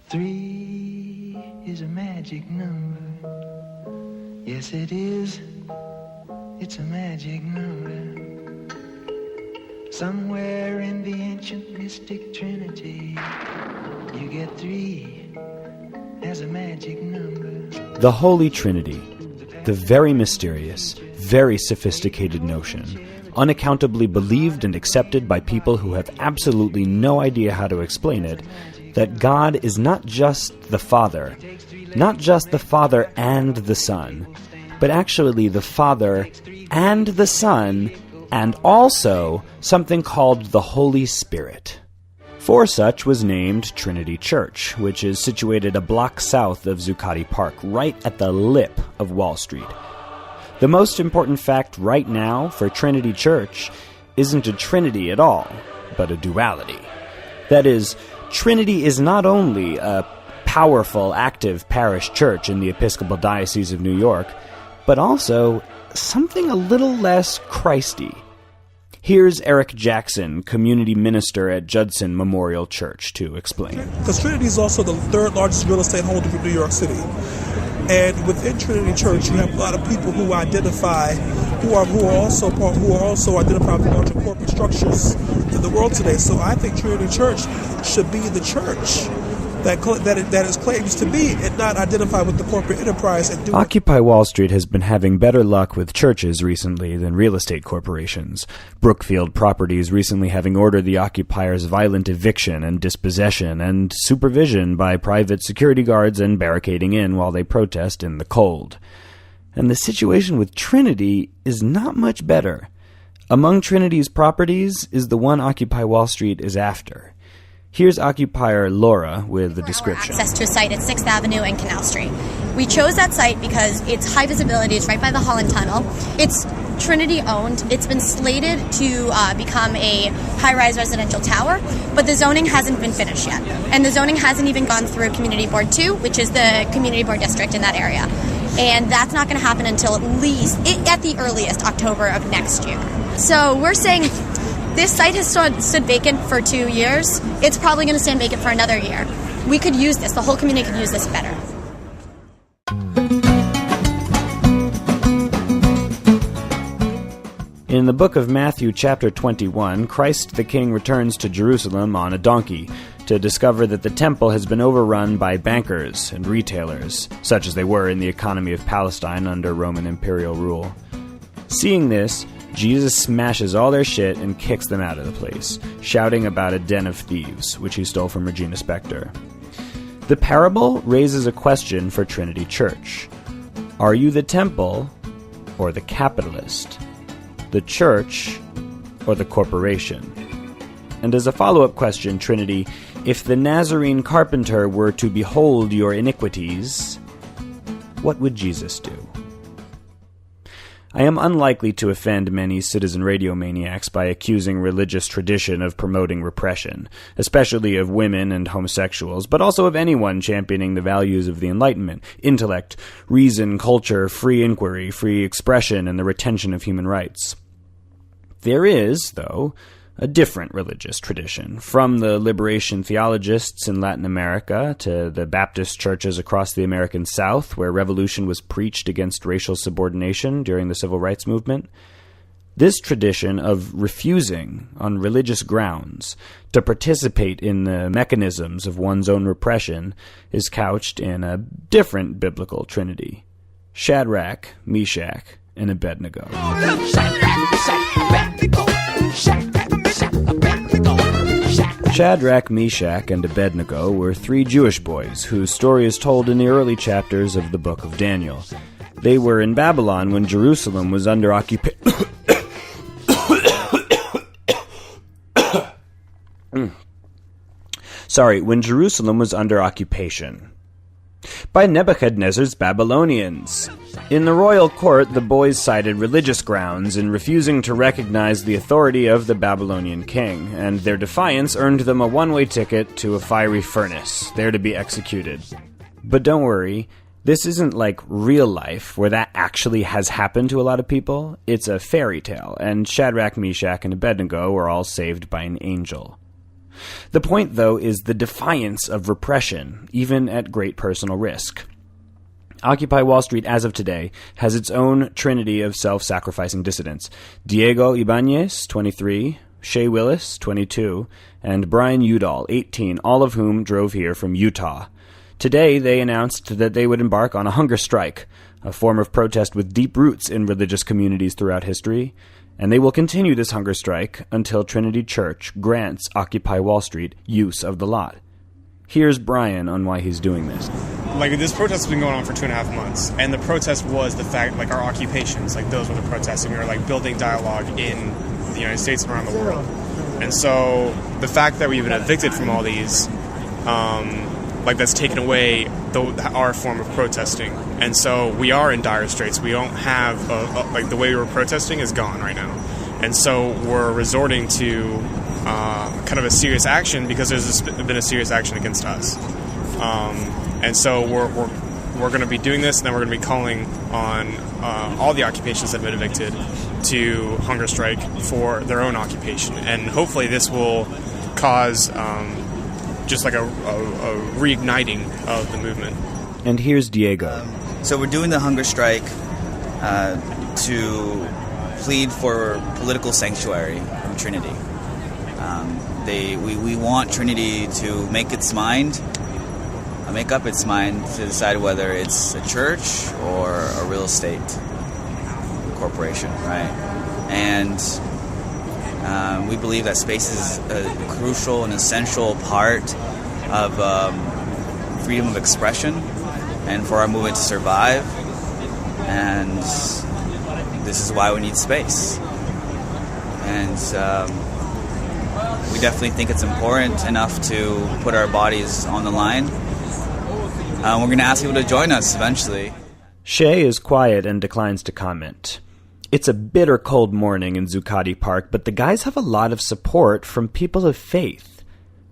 3 is a magic number. Yes, it is. It's a magic number. Somewhere in the ancient mystic Trinity, you get 3 as a magic number. The Holy Trinity, the very mysterious, very sophisticated notion, unaccountably believed and accepted by people who have absolutely no idea how to explain it, that God is not just the Father and the Son, but actually the Father and the Son, and also something called the Holy Spirit. For such was named Trinity Church, which is situated a block south of Zuccotti Park, right at the lip of Wall Street. The most important fact right now for Trinity Church isn't a trinity at all, but a duality. That is, Trinity is not only a powerful, active parish church in the Episcopal Diocese of New York, but also something a little less Christy. Here's Eric Jackson, community minister at Judson Memorial Church, to explain. Because Trinity is also the 3rd largest real estate holder in New York City. And within Trinity Church, you have a lot of people who identify, who are also identified with larger corporate structures in the world today. So I think Trinity Church should be the church that it claims to be, and not identify with the corporate enterprise. And Occupy Wall Street has been having better luck with churches recently than real estate corporations. Brookfield Properties recently having ordered the occupiers' violent eviction and dispossession and supervision by private security guards and barricading in while they protest in the cold. And the situation with Trinity is not much better. Among Trinity's properties is the one Occupy Wall Street is after. Here's occupier Laura with the description. Access to a site at 6th Avenue and Canal Street. We chose that site because it's high visibility. It's right by the Holland Tunnel. It's Trinity owned. It's been slated to become a high-rise residential tower, but the zoning hasn't been finished yet. And the zoning hasn't even gone through Community Board 2, which is the community board district in that area. And that's not going to happen until at the earliest, October of next year. So we're saying this site has stood vacant for 2 years. It's probably going to stand vacant for another year. We could use this. The whole community could use this better. In the book of Matthew, chapter 21, Christ the King returns to Jerusalem on a donkey to discover that the temple has been overrun by bankers and retailers, such as they were in the economy of Palestine under Roman imperial rule. Seeing this, Jesus smashes all their shit and kicks them out of the place, shouting about a den of thieves, which he stole from Regina Spektor. The parable raises a question for Trinity Church. Are you the temple or the capitalist? The church or the corporation? And as a follow-up question, Trinity, if the Nazarene carpenter were to behold your iniquities, what would Jesus do? I am unlikely to offend many citizen radio maniacs by accusing religious tradition of promoting repression, especially of women and homosexuals, but also of anyone championing the values of the Enlightenment, intellect, reason, culture, free inquiry, free expression, and the retention of human rights. There is, though, a different religious tradition, from the liberation theologists in Latin America to the Baptist churches across the American South, where revolution was preached against racial subordination during the Civil Rights Movement. This tradition of refusing, on religious grounds, to participate in the mechanisms of one's own repression is couched in a different biblical trinity: Shadrach, Meshach, and Abednego. Shadrach, Meshach, and Abednego were 3 Jewish boys whose story is told in the early chapters of the book of Daniel. They were in Babylon when Jerusalem was under occupation. When Jerusalem was under occupation by Nebuchadnezzar's Babylonians. In the royal court, the boys cited religious grounds in refusing to recognize the authority of the Babylonian king, and their defiance earned them a one-way ticket to a fiery furnace, there to be executed. But don't worry, this isn't like real life, where that actually has happened to a lot of people. It's a fairy tale, and Shadrach, Meshach, and Abednego were all saved by an angel. The point, though, is the defiance of repression, even at great personal risk. Occupy Wall Street, as of today, has its own trinity of self-sacrificing dissidents. Diego Ibanez, 23, Shea Willis, 22, and Brian Udall, 18, all of whom drove here from Utah. Today, they announced that they would embark on a hunger strike, a form of protest with deep roots in religious communities throughout history, and they will continue this hunger strike until Trinity Church grants Occupy Wall Street use of the lot. Here's Brian on why he's doing this. This protest has been going on for 2.5 months, and the protest was the fact, our occupations, those were the protests, and we were, building dialogue in the United States and around the world. And so the fact that we've been evicted from all these, that's taken away our form of protesting. And so we are in dire straits. We don't have, the way we were protesting is gone right now. And so we're resorting to kind of a serious action because there's been a serious action against us. And so we're going to be doing this, and then we're going to be calling on all the occupations that have been evicted to hunger strike for their own occupation. And hopefully this will cause just a reigniting of the movement. And here's Diego. So we're doing the hunger strike to plead for political sanctuary from Trinity. We want Trinity to make up its mind to decide whether it's a church or a real estate corporation, right? And we believe that space is a crucial and essential part of freedom of expression and for our movement to survive. And this is why we need space. And we definitely think it's important enough to put our bodies on the line. We're going to ask people to join us eventually. Shea is quiet and declines to comment. It's a bitter cold morning in Zuccotti Park, but the guys have a lot of support from people of faith.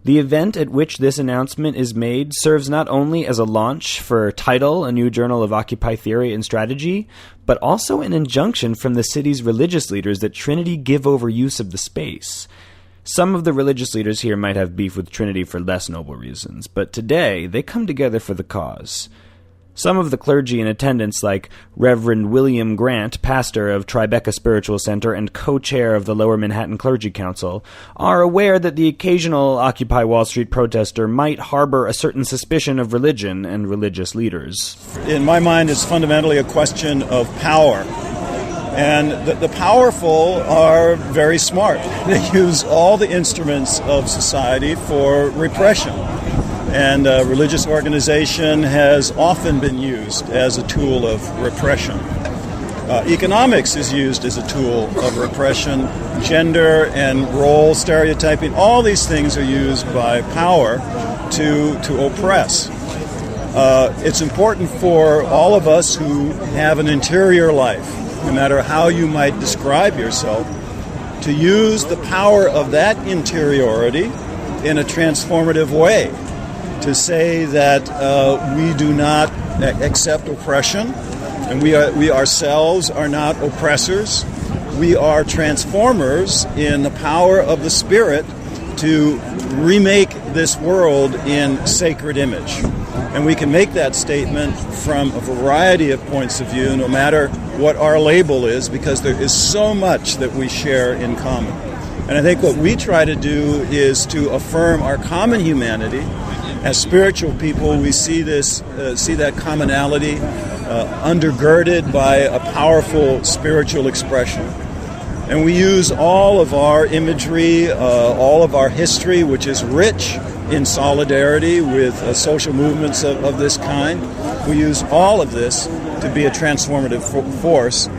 The event at which this announcement is made serves not only as a launch for Title, a new journal of Occupy theory and strategy, but also an injunction from the city's religious leaders that Trinity give over use of the space. Some of the religious leaders here might have beef with Trinity for less noble reasons, but today they come together for the cause. Some of the clergy in attendance, like Reverend William Grant, pastor of Tribeca Spiritual Center and co-chair of the Lower Manhattan Clergy Council, are aware that the occasional Occupy Wall Street protester might harbor a certain suspicion of religion and religious leaders. In my mind, it's fundamentally a question of power. And the powerful are very smart. They use all the instruments of society for repression. And religious organization has often been used as a tool of repression. Economics is used as a tool of repression. Gender and role stereotyping, all these things are used by power to oppress. It's important for all of us who have an interior life, no matter how you might describe yourself, to use the power of that interiority in a transformative way. To say that we do not accept oppression, and we ourselves are not oppressors. We are transformers in the power of the Spirit to remake this world in sacred image. And we can make that statement from a variety of points of view, no matter what our label is, because there is so much that we share in common. And I think what we try to do is to affirm our common humanity. As spiritual people, we see that commonality undergirded by a powerful spiritual expression. And we use all of our imagery, all of our history, which is rich in solidarity with social movements of this kind. We use all of this to be a transformative force,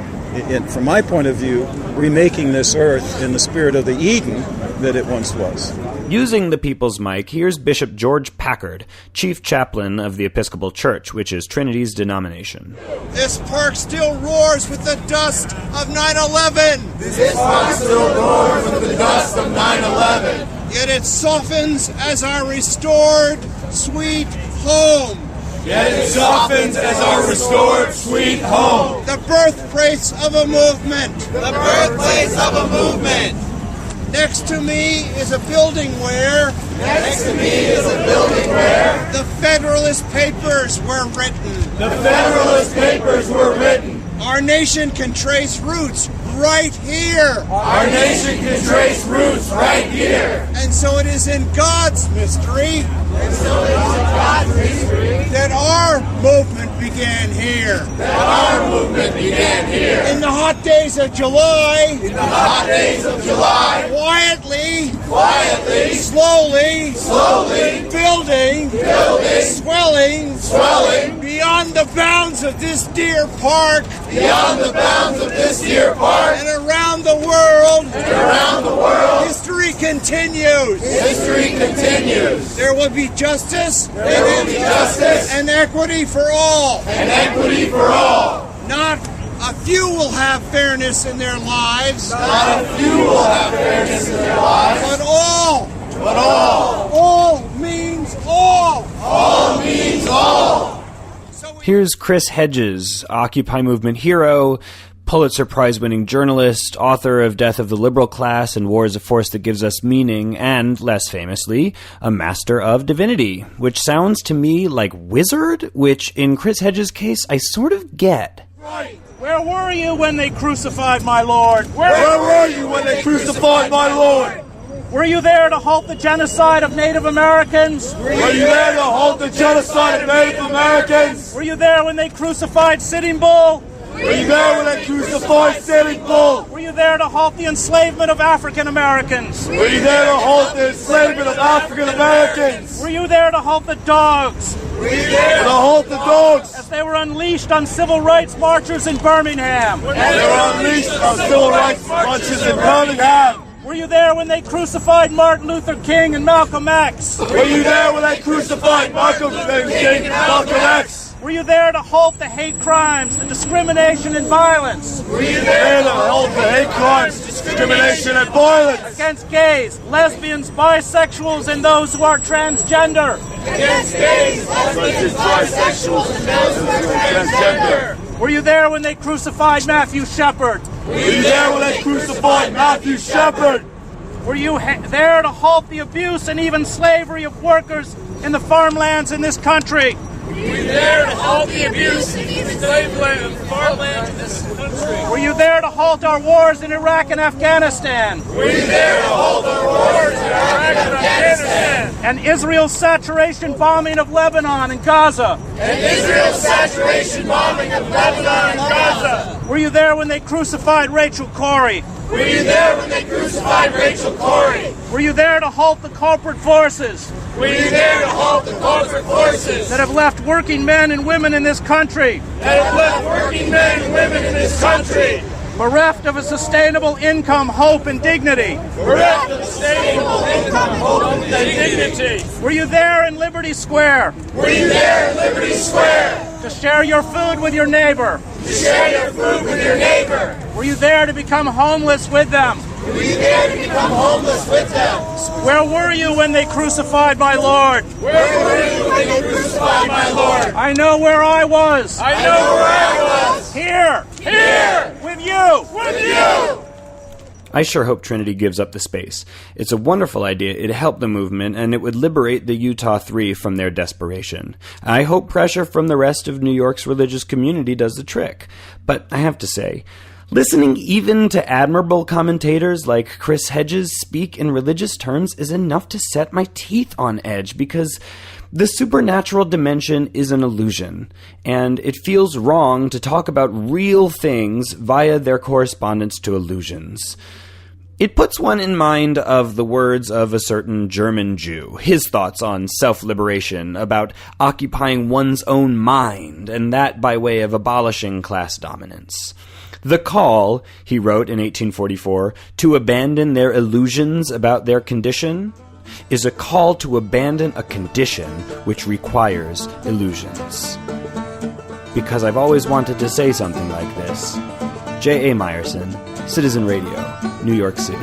from my point of view, remaking this earth in the spirit of the Eden that it once was. Using the people's mic, here's Bishop George Packard, chief chaplain of the Episcopal Church, which is Trinity's denomination. This park still roars with the dust of 9/11. This park still roars with the dust of 9/11. Yet it softens as our restored sweet home. Yet it softens as our restored sweet home. The birthplace of a movement. The birthplace of a movement. Next to me is a building where the Federalist Papers were written. Our nation can trace roots right here. And so it is in God's mystery that our movement began here. In the hot days of July, quietly, slowly, building, swelling, beyond the bounds of this dear park, and around the world, history continues. There will be justice, and equity for all. Not a few will have fairness in their lives, but all. All means all. Here's Chris Hedges, Occupy movement hero, Pulitzer Prize-winning journalist, author of Death of the Liberal Class and War is a Force That Gives Us Meaning, and, less famously, a master of divinity, which sounds to me like wizard, which, in Chris Hedges' case, I sort of get. Right. Where were you when they crucified my Lord? Where were you when they crucified my Lord? Were you there to halt the genocide of Native Americans? Were you there to halt the genocide of Native Americans? Were you there when they crucified Sitting Bull? Were you there when they crucified Sitting Bull? Were you there to halt the enslavement of African Americans? Were you there to halt the enslavement of African Americans? Were you there to halt the dogs? Were you there to halt the dogs? As they were unleashed on civil rights marchers in Birmingham. They were unleashed on civil rights marches in Birmingham. Were you there when they crucified Martin Luther King and Malcolm X? Were you there when they crucified Martin Luther King and Malcolm X? Were you there to halt the hate crimes, the discrimination and violence? Were you there to halt the hate crimes, discrimination and violence? Against gays, lesbians, bisexuals, and those who are transgender. Against gays, lesbians, bisexuals, and those who are transgender. Were you there when they crucified Matthew Shepard? Were you there when they crucified Matthew Shepard? Were you there to halt the abuse and even slavery of workers in the farmlands in this country? Were you there to halt the abuse and even slavery of farmlands in this country? Were you there to halt our wars in Iraq and Afghanistan? Were you there to halt our wars in Iraq and Afghanistan? And Israel's saturation bombing of Lebanon and Gaza? And Israel's saturation bombing of Lebanon and Gaza? Were you there when they crucified Rachel Corrie? Were you there when they crucified Rachel Corrie? Were you there to halt the corporate forces? Were you there to halt the corporate forces that have left working men and women in this country? Bereft of a sustainable income, hope, and dignity. Were you there in Liberty Square? To share your food with your neighbor? Were you there to become homeless with them? Where were you when they crucified my Lord? I know where I was. Here. With you. I sure hope Trinity gives up the space. It's a wonderful idea, it'd help the movement, and it would liberate the Utah Three from their desperation. I hope pressure from the rest of New York's religious community does the trick. But I have to say, listening even to admirable commentators like Chris Hedges speak in religious terms is enough to set my teeth on edge, because the supernatural dimension is an illusion, and it feels wrong to talk about real things via their correspondence to illusions. It puts one in mind of the words of a certain German Jew, his thoughts on self-liberation, about occupying one's own mind, and that by way of abolishing class dominance. The call, he wrote in 1844, to abandon their illusions about their condition is a call to abandon a condition which requires illusions. Because I've always wanted to say something like this. J.A. Myerson, Citizen Radio, New York City.